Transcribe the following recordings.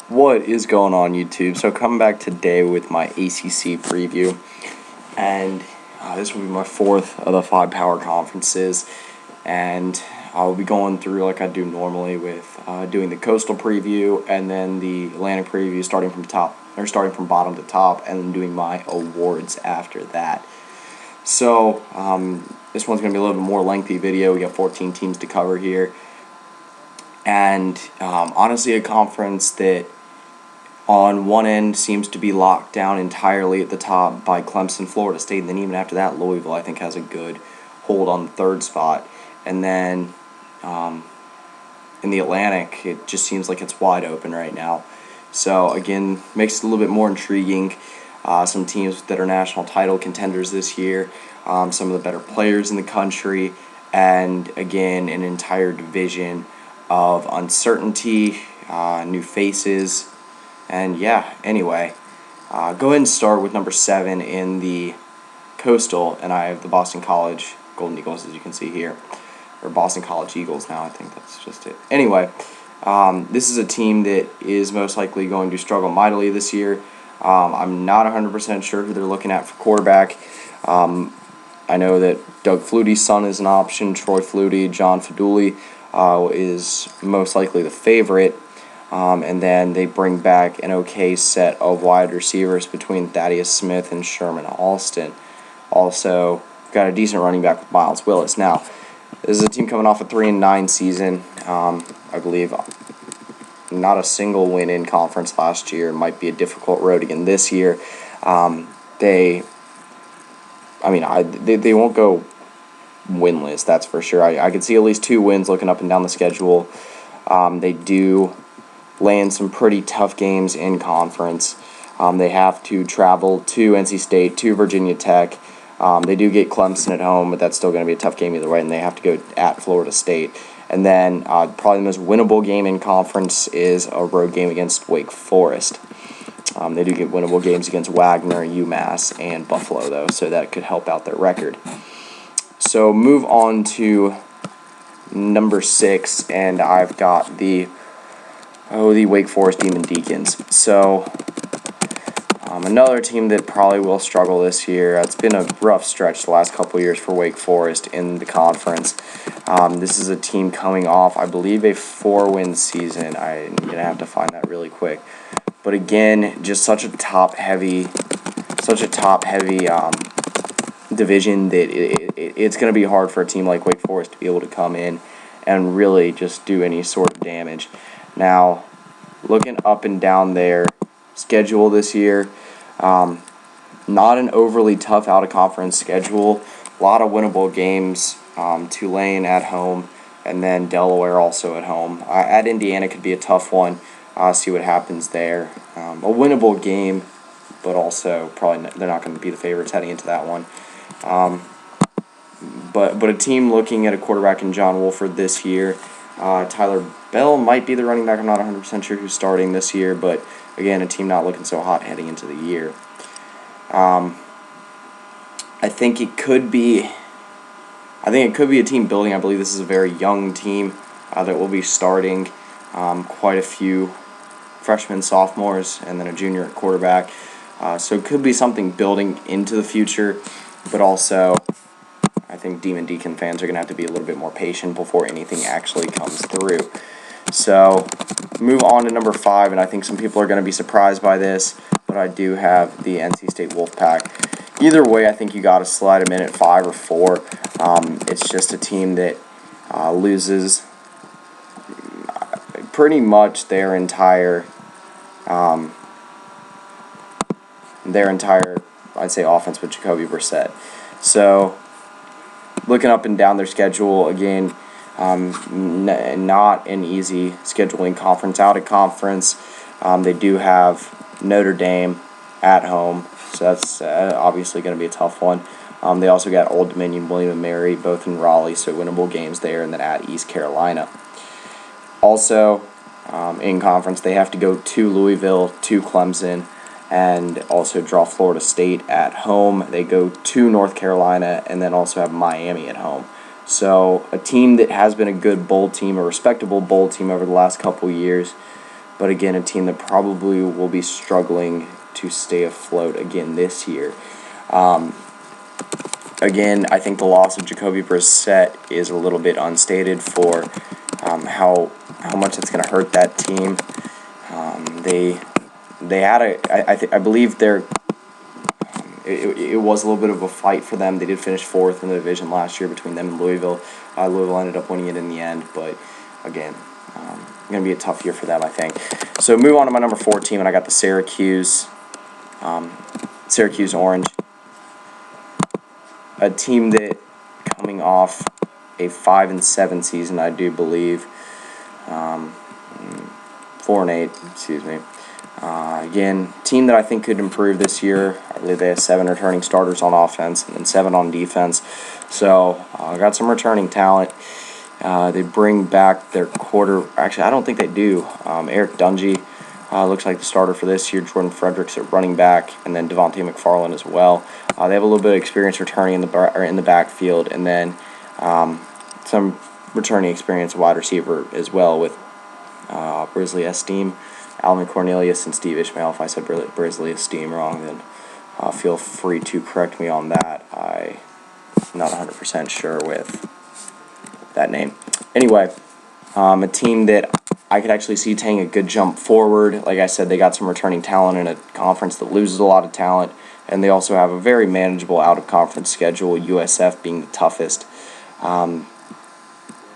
What is going on, YouTube? So coming back today with my ACC preview, and this will be my fourth of the 5 power conferences, and I'll be going through like I do normally with doing the coastal preview and then the Atlantic preview, starting from bottom to top, and then doing my awards after that. So this one's going to be a little bit more lengthy video. We got 14 teams to cover here, and honestly, a conference that on one end seems to be locked down entirely at the top by Clemson, Florida State, and then even after that, Louisville, I think, has a good hold on the third spot. And then in the Atlantic, it just seems like it's wide open right now. So again, makes it a little bit more intriguing. Some teams that are national title contenders this year, some of the better players in the country, and again, an entire division of uncertainty, new faces. And yeah, anyway, go ahead and start with number 7 in the Coastal, and I have the Boston College Golden Eagles, as you can see here, or Boston College Eagles now, I think that's just it. Anyway, this is a team that is most likely going to struggle mightily this year. I'm not 100% sure who they're looking at for quarterback. I know that Doug Flutie's son is an option, Troy Flutie. John Faduli is most likely the favorite. And then they bring back an okay set of wide receivers between Thaddeus Smith and Sherman Alston. Also, got a decent running back with Miles Willis. Now, this is a team coming off a 3-9 season. I believe not a single win in conference last year. Might be a difficult road again this year. They won't go winless, that's for sure. I could see at least 2 wins looking up and down the schedule. They do land some pretty tough games in conference. They have to travel to NC State, to Virginia Tech. They do get Clemson at home, but that's still going to be a tough game either way, and they have to go at Florida State. And then probably the most winnable game in conference is a road game against Wake Forest. They do get winnable games against Wagner, UMass, and Buffalo, though, so that could help out their record. So move on to number 6, and I've got the Wake Forest Deacons. So another team that probably will struggle this year. It's been a rough stretch the last couple years for Wake Forest in the conference. This is a team coming off, I believe, a 4-win season. I'm going to have to find that really quick. But again, just such a top-heavy division that it's going to be hard for a team like Wake Forest to be able to come in and really just do any sort of damage. Now, looking up and down their schedule this year, not an overly tough out-of-conference schedule. A lot of winnable games. Tulane at home, and then Delaware also at home. At Indiana could be a tough one. See what happens there. A winnable game, but also probably they're not going to be the favorites heading into that one. But a team looking at a quarterback in John Wolford this year. Tyler Bell might be the running back. I'm not 100% sure who's starting this year, but again, a team not looking so hot heading into the year. I think it could be a team building. I believe this is a very young team that will be starting quite a few freshmen, sophomores, and then a junior at quarterback. So it could be something building into the future, but also I think Demon Deacon fans are going to have to be a little bit more patient before anything actually comes through. So move on to number 5, and I think some people are going to be surprised by this, but I do have the NC State Wolfpack. Either way, I think you got to slide them in at 5 or 4. It's just a team that loses pretty much their entire, I'd say, offense with Jacoby Brissett. So looking up and down their schedule, again, not an easy scheduling conference. Out of conference, they do have Notre Dame at home, so that's obviously going to be a tough one. They also got Old Dominion, William & Mary, both in Raleigh, so winnable games there, and then at East Carolina. Also, in conference, they have to go to Louisville, to Clemson, and also draw Florida State at home. They go to North Carolina, and then also have Miami at home. So a team that has been a good bowl team, a respectable bowl team over the last couple years, but again, a team that probably will be struggling to stay afloat again this year. Again, I think the loss of Jacoby Brissett is a little bit unstated for how much it's going to hurt that team. They had I believe it was a little bit of a fight for them. They did finish fourth in the division last year between them and Louisville. Louisville ended up winning it in the end, but again, going to be a tough year for them, I think. So move on to my number 4 team, and I got the Syracuse Orange, a team that coming off a 5-7 season, I do believe, 4-8, excuse me. Again, team that I think could improve this year. I believe they have 7 returning starters on offense and then 7 on defense. So I got some returning talent. They bring back their Actually, I don't think they do. Eric Dungy looks like the starter for this year. Jordan Fredericks at running back, and then Devontae McFarland as well. They have a little bit of experience returning in the backfield, and then some returning experience wide receiver as well with Brisley Esteem, Alvin Cornelius, and Steve Ishmael. If I said Brisley Esteem wrong, then feel free to correct me on that. I'm not 100% sure with that name. Anyway, a team that I could actually see taking a good jump forward. Like I said, they got some returning talent in a conference that loses a lot of talent, and they also have a very manageable out-of-conference schedule, USF being the toughest. That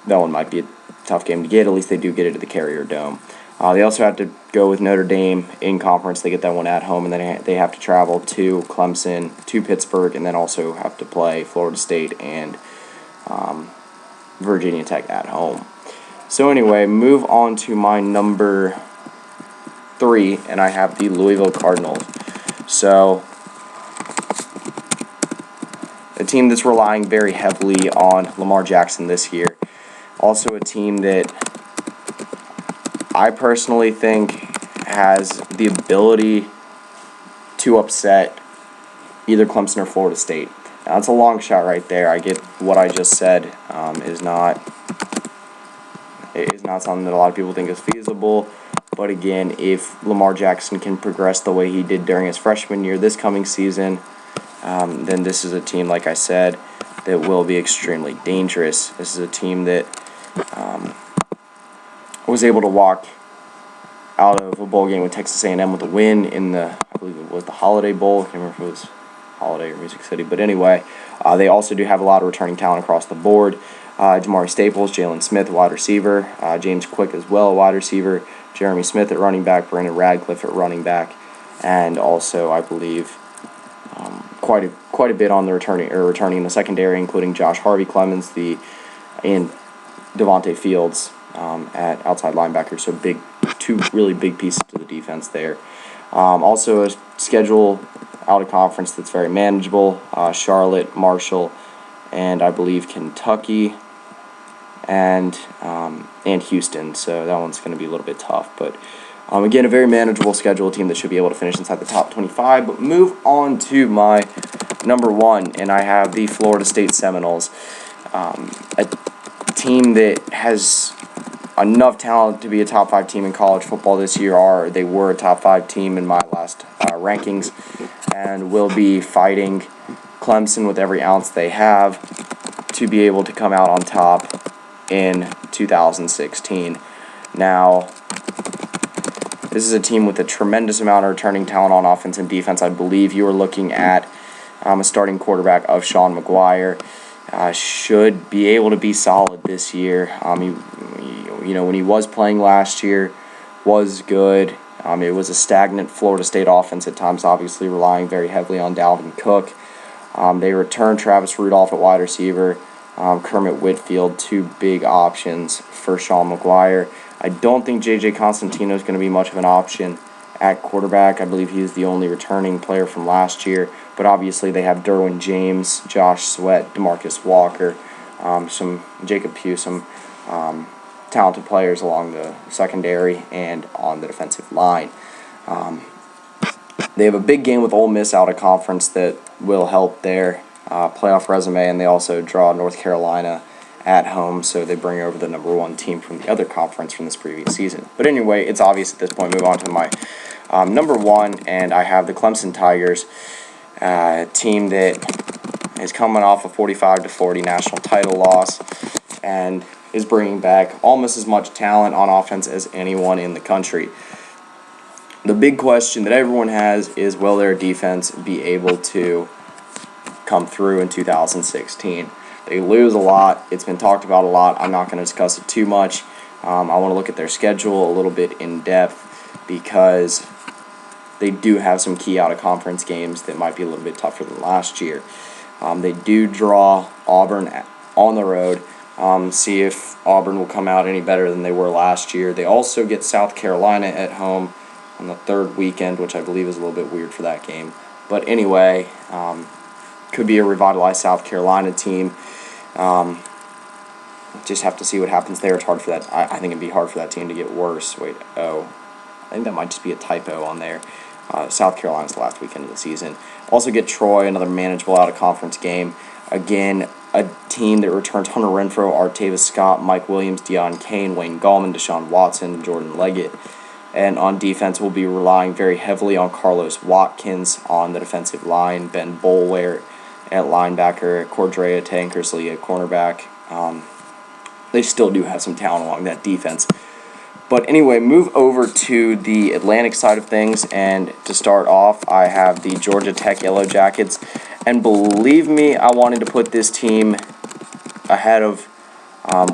one might be a tough game to get. At least they do get it to the Carrier Dome. They also have to go with Notre Dame in conference. They get that one at home, and then they have to travel to Clemson, to Pittsburgh, and then also have to play Florida State and Virginia Tech at home. So anyway, move on to my number 3, and I have the Louisville Cardinals. So a team that's relying very heavily on Lamar Jackson this year. Also a team that I personally think has the ability to upset either Clemson or Florida State. Now, that's a long shot right there. I get what I just said is not something that a lot of people think is feasible. But again, if Lamar Jackson can progress the way he did during his freshman year this coming season, then this is a team, like I said, that will be extremely dangerous. This is a team that was able to walk out of a bowl game with Texas A&M with a win in I believe it was the Holiday Bowl. I can't remember if it was Holiday or Music City. But anyway, they also do have a lot of returning talent across the board. Jamari Staples, Jalen Smith, wide receiver. James Quick as well, wide receiver. Jeremy Smith at running back. Brandon Radcliffe at running back. And also, I believe, quite a bit on the returning in the secondary, including Josh Harvey Clemens and Devontae Fields at outside linebacker. So two really big pieces to the defense there. Also a schedule out of conference that's very manageable. Charlotte, Marshall, and I believe Kentucky and Houston. So that one's going to be a little bit tough. But again, a very manageable schedule, a team that should be able to finish inside the top 25. But move on to my number 1, and I have the Florida State Seminoles, a team that has enough talent to be a top 5 team in college football this year. They were a top 5 team in my last rankings, and will be fighting Clemson with every ounce they have to be able to come out on top in 2016. Now, this is a team with a tremendous amount of returning talent on offense and defense. I believe you are looking at a starting quarterback of Sean McGuire. Should be able to be solid this year. When he was playing last year, was good. It was a stagnant Florida State offense at times, obviously relying very heavily on Dalvin Cook. They returned Travis Rudolph at wide receiver, Kermit Whitfield, 2 big options for Sean McGuire. I don't think J.J. Constantino is going to be much of an option at quarterback. I believe he is the only returning player from last year. But obviously they have Derwin James, Josh Sweat, DeMarcus Walker, some Jacob Pugh, some talented players along the secondary and on the defensive line. They have a big game with Ole Miss out of conference that will help their playoff resume, and they also draw North Carolina at home, so they bring over the number 1 team from the other conference from this previous season. But anyway, it's obvious at this point. Move on to my number 1, and I have the Clemson Tigers, team that is coming off a 45-40 national title loss and is bringing back almost as much talent on offense as anyone in the country. The big question that everyone has is, will their defense be able to come through in 2016? They lose a lot. It's been talked about a lot. I'm not going to discuss it too much. I want to look at their schedule a little bit in depth because they do have some key out-of-conference games that might be a little bit tougher than last year. They do draw Auburn on the road. See if Auburn will come out any better than they were last year. They also get South Carolina at home on the 3rd weekend, which I believe is a little bit weird for that game. But anyway, could be a revitalized South Carolina team. Just have to see what happens there. It's hard for that. I think it'd be hard for that team to get worse. I think that might just be a typo on there. South Carolina's the last weekend of the season. Also get Troy, another manageable out-of-conference game. Again, a team that returns Hunter Renfrow, Artavis Scott, Mike Williams, Deion Kane, Wayne Gallman, Deshaun Watson, Jordan Leggett. And on defense, we'll be relying very heavily on Carlos Watkins on the defensive line, Ben Boulware at linebacker, Cordrea Tankersley at cornerback. They still do have some talent along that defense. But anyway, move over to the Atlantic side of things, and to start off, I have the Georgia Tech Yellow Jackets. And believe me, I wanted to put this team ahead of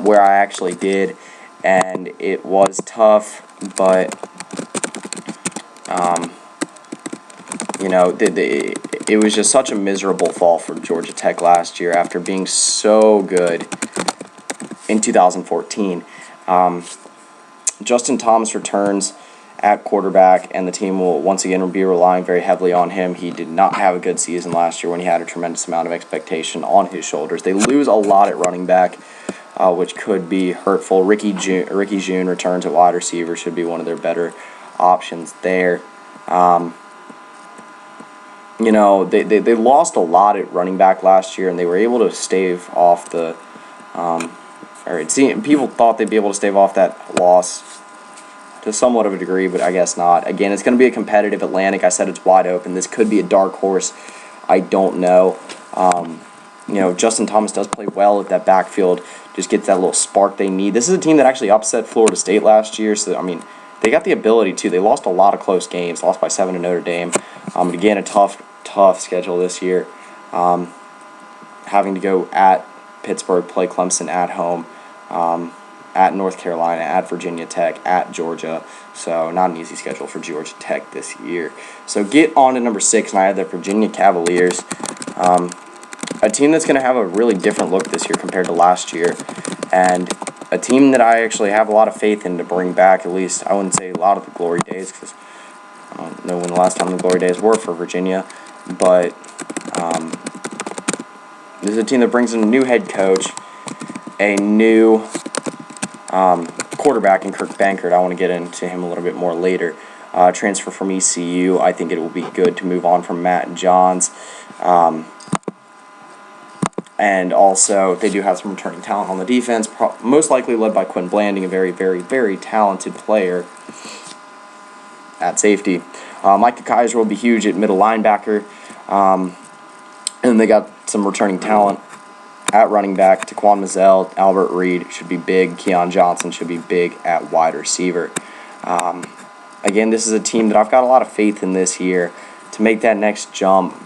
where I actually did, and it was tough, but it was just such a miserable fall for Georgia Tech last year after being so good in 2014. Justin Thomas returns at quarterback, and the team will once again be relying very heavily on him. He did not have a good season last year when he had a tremendous amount of expectation on his shoulders. They lose a lot at running back, which could be hurtful. Ricky June returns at wide receiver, should be one of their better options there. They lost a lot at running back last year, and they were able to stave off the people thought they'd be able to stave off that loss to somewhat of a degree, but I guess not. Again, it's going to be a competitive Atlantic. I said it's wide open. This could be a dark horse. I don't know. Justin Thomas does play well at that backfield, just gets that little spark they need. This is a team that actually upset Florida State last year, so, they got the ability to. They lost a lot of close games, lost by 7 to Notre Dame. Again, a tough schedule this year. Having to go at Pittsburgh, play Clemson at home, at North Carolina, at Virginia Tech, at Georgia. So not an easy schedule for Georgia Tech this year. So get on to number 6, and I have the Virginia Cavaliers. A team that's going to have a really different look this year compared to last year. And a team that I actually have a lot of faith in to bring back, at least, I wouldn't say a lot of the glory days, because I don't know when the last time the glory days were for Virginia. But this is a team that brings in a new head coach, a new quarterback in Kirk Benkert. I want to get into him a little bit more later. Transfer from ECU. I think it will be good to move on from Matt Johns. And also, they do have some returning talent on the defense, most likely led by Quinn Blanding, a very, very, very talented player at safety. Micah Kaiser will be huge at middle linebacker. And they got some returning talent at running back. Taquan Mazzell, Albert Reed should be big. Keon Johnson should be big at wide receiver. Again, this is a team that I've got a lot of faith in this year to make that next jump.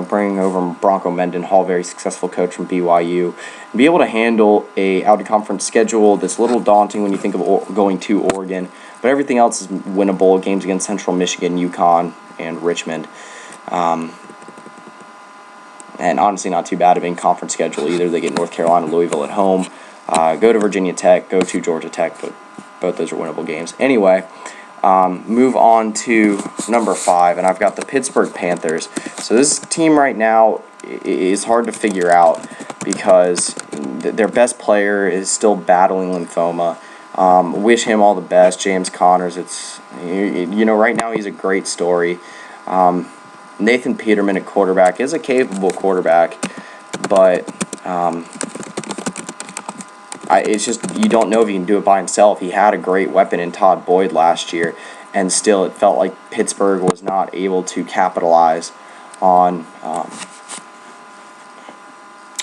Bringing over Bronco Mendenhall, very successful coach from BYU, and be able to handle a out-of-conference schedule that's a little daunting when you think of going to Oregon, but everything else is winnable. Games against Central Michigan, UConn, and Richmond. And honestly, not too bad of a conference schedule either. They get North Carolina, Louisville at home, go to Virginia Tech, go to Georgia Tech, but both those are winnable games. Anyway, move on to number 5, and I've got the Pittsburgh Panthers. So this team right now is hard to figure out because their best player is still battling lymphoma. Wish him all the best, James Connors. Right now he's a great story. Nathan Peterman at quarterback is a capable quarterback, but It's just you don't know if he can do it by himself. He had a great weapon in Todd Boyd last year, and still it felt like Pittsburgh was not able to capitalize on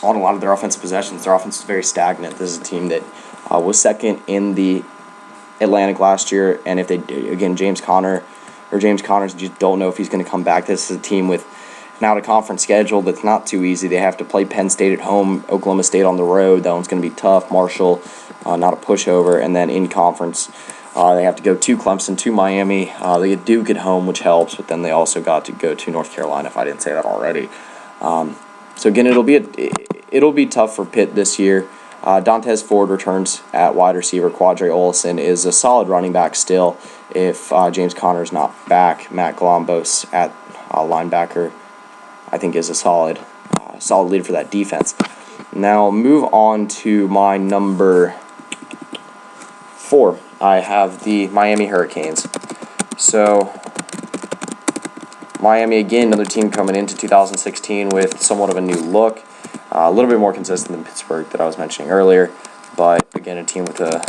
a lot of their offensive possessions. Their offense is very stagnant. This is a team that was second in the Atlantic last year, and if they do, again, James Connors, you just don't know if he's going to come back. This is a team with an out-of-conference schedule that's not too easy. They have to play Penn State at home, Oklahoma State on the road. That one's going to be tough. Marshall, not a pushover. And then in conference, they have to go to Clemson, to Miami. They get Duke at home, which helps, but then they also got to go to North Carolina, if I didn't say that already. So again, it'll be tough for Pitt this year. Dantes Ford returns at wide receiver. Quadre Olson is a solid running back still if James Conner's not back. Matt Galombos at linebacker, I think, is a solid leader for that defense. Now move on to my number 4. I have the Miami Hurricanes. So Miami, again, another team coming into 2016 with somewhat of a new look. A little bit more consistent than Pittsburgh that I was mentioning earlier. But, again, a team with a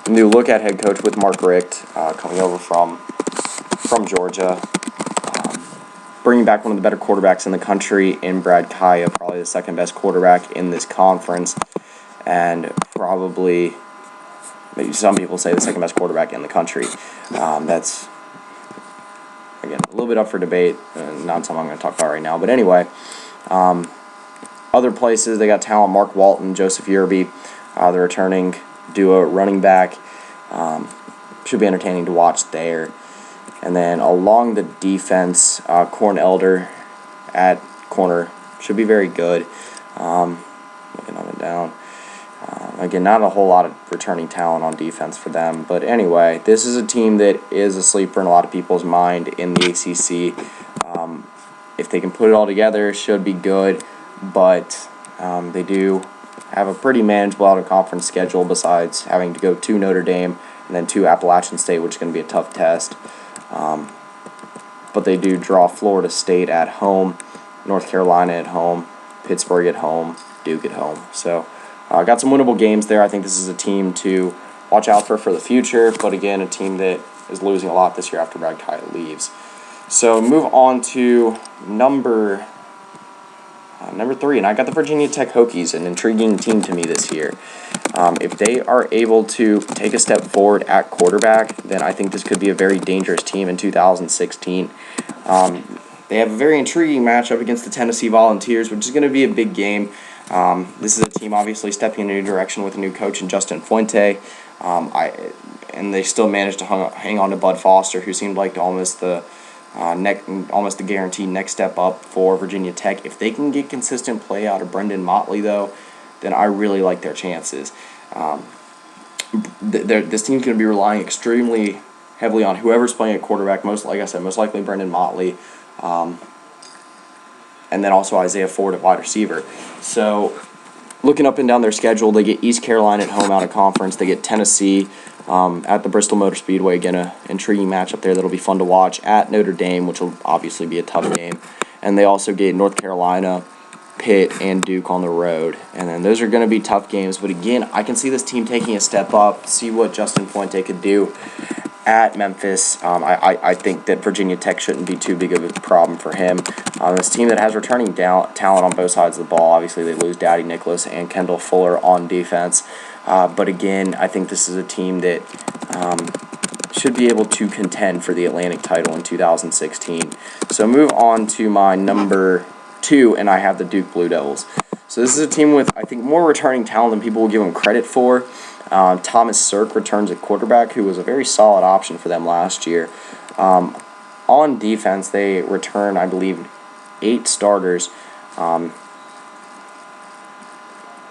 new look at head coach with Mark Richt coming over from Georgia. Bringing back one of the better quarterbacks in the country in Brad Kaya, probably the second best quarterback in this conference. And probably, maybe some people say the second best quarterback in the country. That's, again, a little bit up for debate. Not something I'm going to talk about right now. But anyway, other places, they got talent. Mark Walton, Joseph Yerby, the returning duo running back. Should be entertaining to watch there. And then along the defense, Corn Elder at corner should be very good. Looking up and down. Again, not a whole lot of returning talent on defense for them. But anyway, this is a team that is a sleeper in a lot of people's mind in the ACC. If they can put it all together, it should be good. But they do have a pretty manageable out-of-conference schedule besides having to go to Notre Dame and then to Appalachian State, which is going to be a tough test. But they do draw Florida State at home, North Carolina at home, Pittsburgh at home, Duke at home. So got some winnable games there. I think this is a team to watch out for the future. But again, a team that is losing a lot this year after Brad Kaya leaves. So move on to number 3, and I got the Virginia Tech Hokies, an intriguing team to me this year. If they are able to take a step forward at quarterback, then I think this could be a very dangerous team in 2016. They have a very intriguing matchup against the Tennessee Volunteers, which is going to be a big game. This is a team obviously stepping in a new direction with a new coach in Justin Fuente. And they still managed to hang on to Bud Foster, who seemed like almost the guaranteed next step up for Virginia Tech. If they can get consistent play out of Brendan Motley, though, then I really like their chances. This team's going to be relying extremely heavily on whoever's playing at quarterback. Most likely Brendan Motley, and then also Isaiah Ford at wide receiver. So, looking up and down their schedule, they get East Carolina at home out of conference. They get Tennessee at the Bristol Motor Speedway. Again, an intriguing matchup there that'll be fun to watch. At Notre Dame, which will obviously be a tough game. And they also get North Carolina, Pitt, and Duke on the road. And then those are going to be tough games. But again, I can see this team taking a step up, see what Justin Fuente could do at Memphis. I think that Virginia Tech shouldn't be too big of a problem for him. This team that has returning talent on both sides of the ball. Obviously, they lose Daddy Nicholas and Kendall Fuller on defense. But again, I think this is a team that should be able to contend for the Atlantic title in 2016. So move on to my number 2, and I have the Duke Blue Devils. So this is a team with, I think, more returning talent than people will give them credit for. Thomas Sirk returns at quarterback, who was a very solid option for them last year. On defense, they return, I believe, 8 starters. A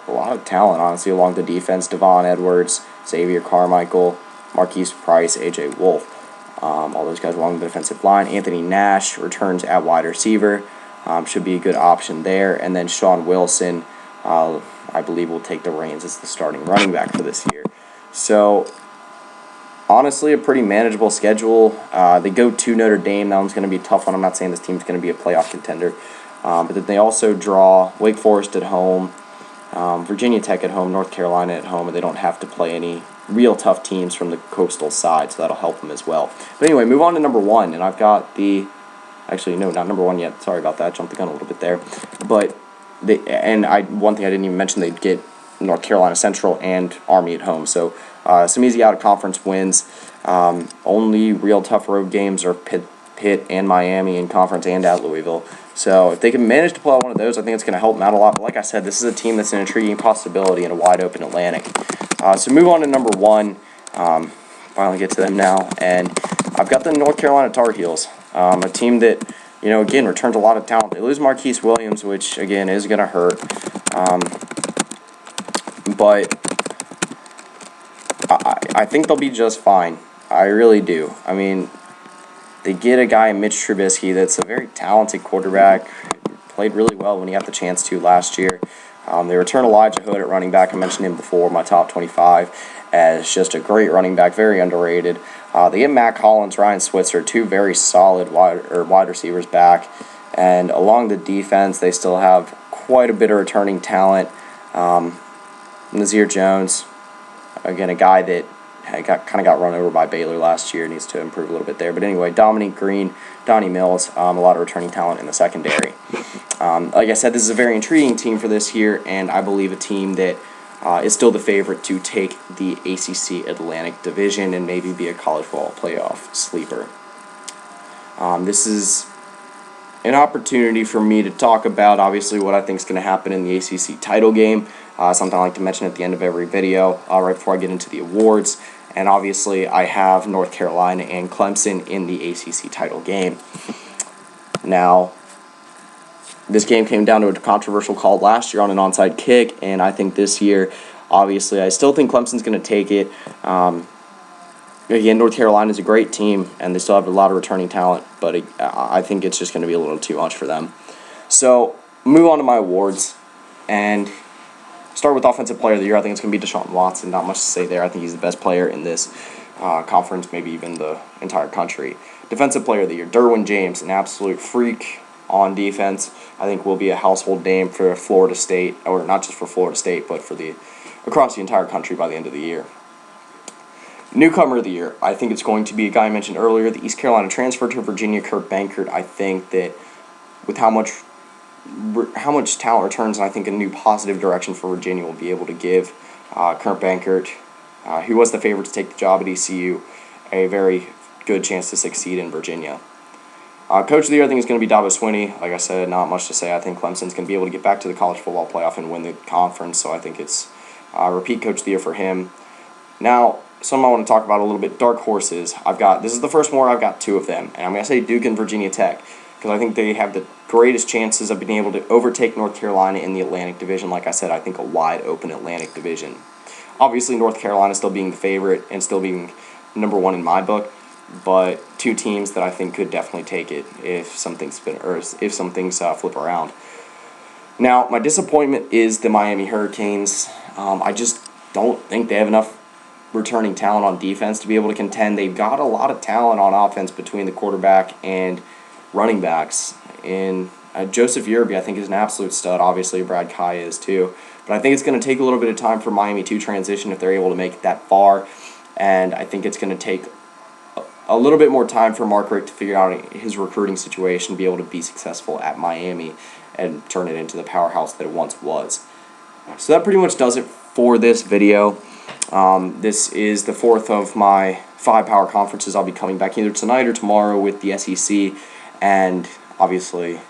lot of talent, honestly, along the defense. Devon Edwards, Xavier Carmichael, Marquise Price, A.J. Wolf. All those guys along the defensive line. Anthony Nash returns at wide receiver. Should be a good option there. And then Sean Wilson, I believe, will take the reins as the starting running back for this year. So, honestly, a pretty manageable schedule. They go to Notre Dame. That one's going to be a tough one. I'm not saying this team's going to be a playoff contender. But then they also draw Wake Forest at home, Virginia Tech at home, North Carolina at home, and they don't have to play any real tough teams from the coastal side, so that'll help them as well. But anyway, move on to number 1, and I've got the... Actually, no, not number 1 yet. Sorry about that. Jumped the gun a little bit there. But one thing I didn't even mention, they'd get North Carolina Central and Army at home. So some easy out-of-conference wins. Only real tough road games are Pitt and Miami in conference and at Louisville. So if they can manage to pull out one of those, I think it's going to help them out a lot. But like I said, this is a team that's an intriguing possibility in a wide-open Atlantic. So move on to number 1. Finally get to them now. And I've got the North Carolina Tar Heels. A team that, again, returns a lot of talent. They lose Marquise Williams, which, again, is going to hurt. But I think they'll be just fine. I really do. I mean, they get a guy, Mitch Trubisky, that's a very talented quarterback. Played really well when he had the chance to last year. They return Elijah Hood at running back. I mentioned him before, my top 25, as just a great running back, very underrated. They get Matt Collins, Ryan Switzer, 2 very solid wide receivers back. And along the defense, they still have quite a bit of returning talent. Nazir Jones, again, a guy that kind of got run over by Baylor last year, needs to improve a little bit there. But anyway, Dominique Green, Donnie Mills, a lot of returning talent in the secondary. Like I said, this is a very intriguing team for this year, and I believe a team that is still the favorite to take the ACC Atlantic Division and maybe be a college football playoff sleeper. This is an opportunity for me to talk about, obviously, what I think is going to happen in the ACC title game. Something I like to mention at the end of every video, right before I get into the awards. And obviously, I have North Carolina and Clemson in the ACC title game. Now, this game came down to a controversial call last year on an onside kick, and I think this year, obviously, I still think Clemson's going to take it. Again, North Carolina is a great team, and they still have a lot of returning talent, but I think it's just going to be a little too much for them. So, move on to my awards, and start with Offensive Player of the Year. I think it's going to be Deshaun Watson. Not much to say there. I think he's the best player in this conference, maybe even the entire country. Defensive Player of the Year, Derwin James, an absolute freak on defense. I think will be a household name for Florida State, or not just for Florida State, but for across the entire country by the end of the year. Newcomer of the Year, I think it's going to be a guy I mentioned earlier, the East Carolina transfer to Virginia, Benkert. I think that with how much talent returns, and I think a new positive direction for Virginia will be able to give Benkert, who was the favorite to take the job at ECU, a very good chance to succeed in Virginia. Coach of the Year, I think, is going to be Dabo Swinney. Like I said, not much to say. I think Clemson's going to be able to get back to the college football playoff and win the conference, so I think it's repeat Coach of the Year for him. Now, something I want to talk about a little bit, dark horses. This is the first one where I've got 2 of them, and I'm going to say Duke and Virginia Tech, because I think they have the greatest chances of being able to overtake North Carolina in the Atlantic Division. Like I said, I think a wide-open Atlantic Division. Obviously, North Carolina still being the favorite and still being number 1 in my book, but 2 teams that I think could definitely take it if some things flip around. Now, my disappointment is the Miami Hurricanes. I just don't think they have enough returning talent on defense to be able to contend. They've got a lot of talent on offense between the quarterback and running backs. And Joseph Yerby, I think, is an absolute stud. Obviously, Brad Kai is too. But I think it's going to take a little bit of time for Miami to transition if they're able to make it that far. And I think it's going to take a little bit more time for Mark Richt to figure out his recruiting situation, be able to be successful at Miami and turn it into the powerhouse that it once was. So that pretty much does it for this video. This is the 4th of my 5 power conferences. I'll be coming back either tonight or tomorrow with the SEC, and obviously a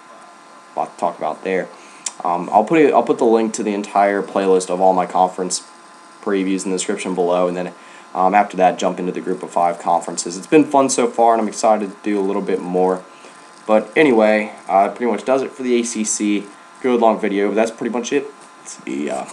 lot to talk about there. I'll put the link to the entire playlist of all my conference previews in the description below, and then after that, jump into the group of 5 conferences. It's been fun so far, and I'm excited to do a little bit more. But anyway, that pretty much does it for the ACC. Good long video, but that's pretty much it. See ya.